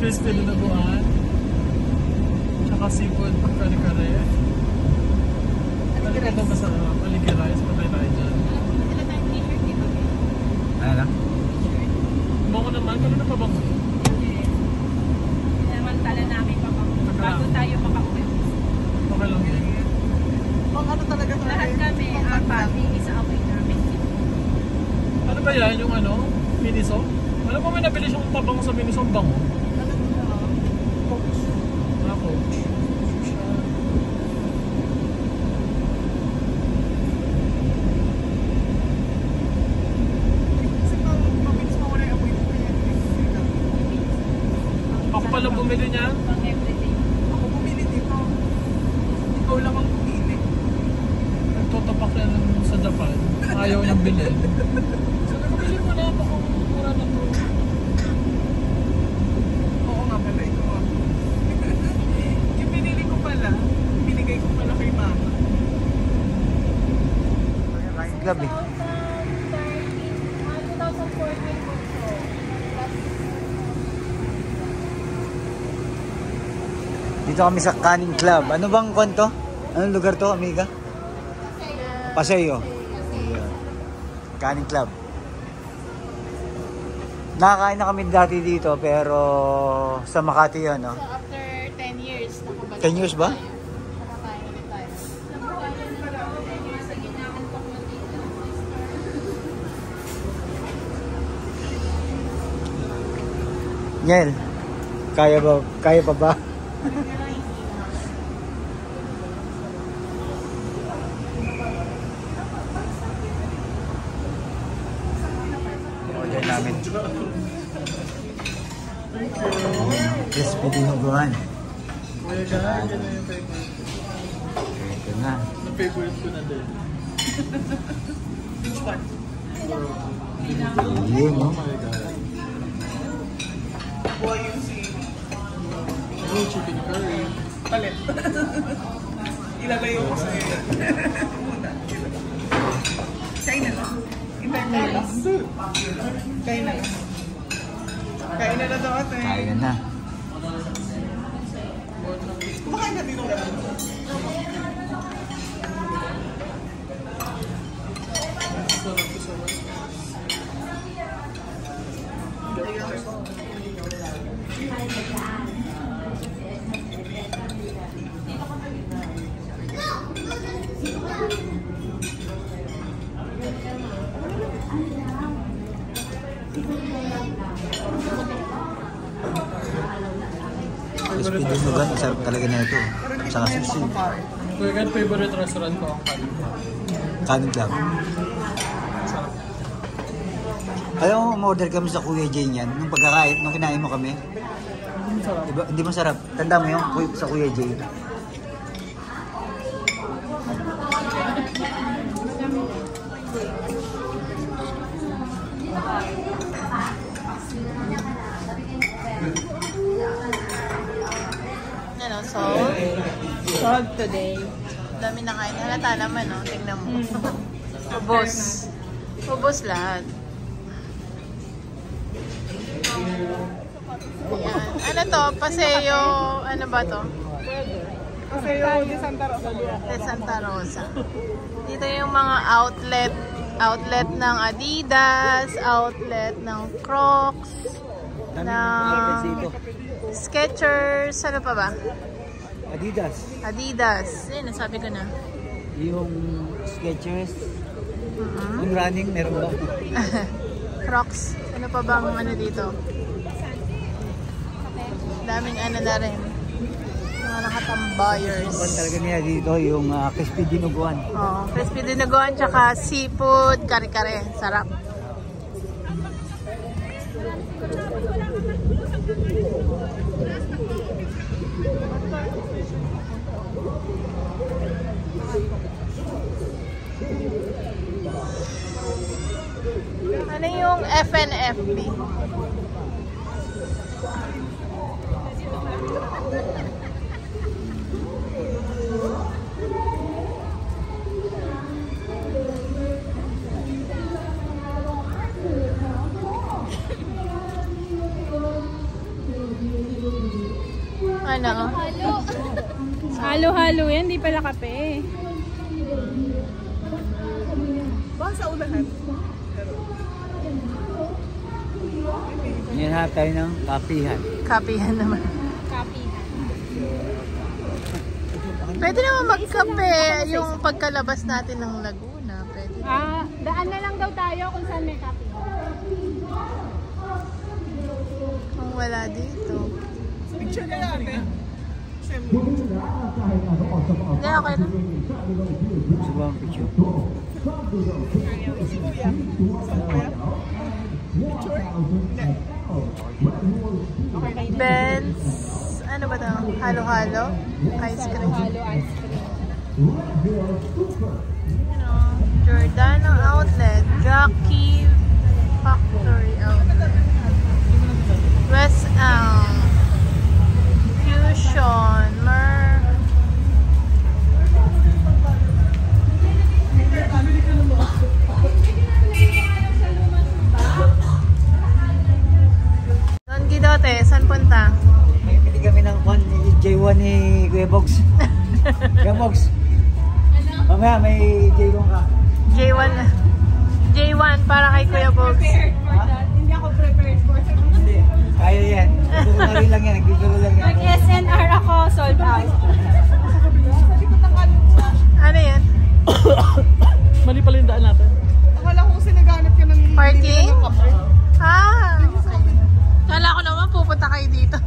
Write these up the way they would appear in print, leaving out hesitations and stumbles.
crispy dinuguan. Tsaka seafood kare-kare. Balik ka daw ba sa Paligi Rice? Patay tayo dyan. Ano lang? Bango naman. Kanina pa bango? Tala namin bago tayo makauwi. Okay lang yan. Ano talaga tayo? Lahat kami, apat, isa away namin. Ano ba yan? Yung ano? Miniso? Alam mo may nabili siyang pabango sa Miniso. Ang bango. Ako. Ako pala bumili niya. Pang everyday. Ako bumili dito. Ikaw lang ang bumili. Nagtotapak yan sa Japan. Ayaw niyang bilhin. Sabi ko, bilhin mo na ako kung mura na to. Oo nga pala, ito nga. Yung binili ko pala, binigay ko pala kay mama. Kain club eh. 2014 po. Dito kami sa Canning Club. Ano bang kwento? Anong lugar to, amiga? Paseo. Canning Club. Nakakain na kami dati dito pero sa Makati yun, no? So after 10 years, nakabalik 10 years ba? nakakain ulit tayo. Niel, kaya pa ba? Order namin. Crispy dinuguan. Kuya ka, yan na yung favorite. Ito na. Na-favorite ko na din. Which one? Yun, no? Oh my God. Boy, yung si Oh, chicken curry. Palit. Ilalayo ko sa'yo. Kain na lang. Hintay mo lang. Kain na lang. Kain na lang daw ate. Kaya na. Kumakain na dito. Sarap ko sa mga. Crispy dinuguan. Sarap talaga na ito. Saka sushi. Kuya ka, favorite restaurant ko ang Canning Club. Canning Club. Alam mo, umorder kami sa Kuya Jay niyan. Nung pagkakain, nung kinain mo kami. Sarap. Diba, hindi masarap. Tanda mo yung sa Kuya Jay. Ano, salt today. Dami na kain. Halata naman, no? Tingnan mo. Ubos. Ubos lahat. Ayan. Ano to? Paseo, ano ba to? Paseo de Santa Rosa. De Santa Rosa. Dito yung mga outlet. Outlet ng Adidas, outlet ng Crocs, ng Skechers, ano pa ba? Adidas. Adidas. Ayun, nasabi ko na. Yung Skechers. Yung running, meron ba? Crocs. Ano pa bang ano dito? Daming ano na rin. Mga nakatambayers. Ang talaga niya dito yung crispy dinuguan. Oh, crispy dinuguan tsaka seafood, kare-kare. Sarap. Ano yung FNFB? Halo-halo yan, di pala kape. Baka sa unahan. Yan ha tayo ng kapihan. Kapihan naman. Pwede naman magkape yung pagkalabas natin ng Laguna. Pwede. Daan na lang daw tayo kung saan may kape. Kung wala dito. Picture na natin. Hindi, okay na. Subang picture. Si Kuya. Saan Kuya? Picture? Hindi. Benz. Ano ba ito? Halo-halo? Ice cream. Halo ice cream. Giordano Outlet. Jockey Factory Outlet. West Elm. Fusion. Don Quijote, saan punta? May pili kami ng kwan ni J1 ni Kuya Bogs. Kuya Bogs. Mamaya may J1 ka. J1. J1 para kay Kuya Bogs. Hindi ako prepared for it. Hindi. Kaya yan. Nagbibiro lang yan. Nagbibiro lang yan. Mag-SNR ako, sold out. Ano yan? Mali pala yung daan natin. Akala ko kasi naghanap ka ng Parking? ng kape. Kala ko naman pupunta kayo dito.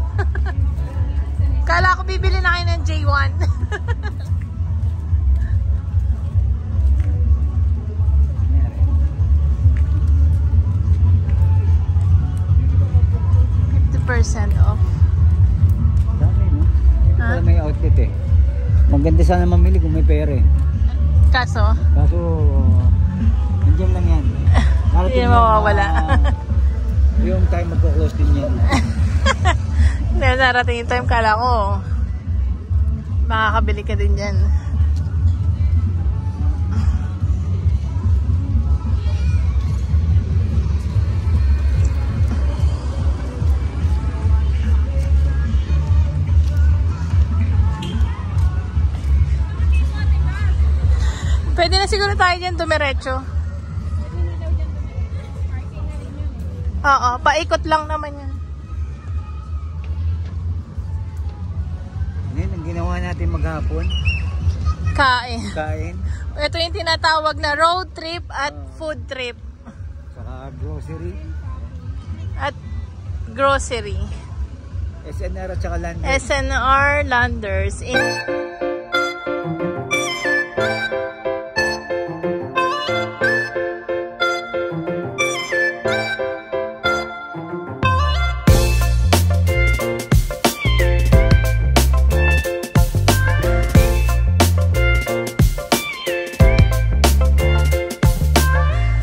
Kala ko bibili na kayo ng J1. %50 off. Dami, no? Ito Ha? pala may outlet eh. Maganda sana mamili kung may pera eh. Kaso, Kaso, nandiyan lang yan. hindi na mawawala. Yung time magko-close din yan. Dahil narating yung time, kala ko makakabili ka din dyan. Pwede na siguro tayo dyan dumiretso. Oo, paikot lang naman yan. Ngayon, ang ginawa natin maghapon, Kain. kain, Ito yung tinatawag na road trip at food trip. saka grocery, At grocery. SNR at saka land. SNR Landers.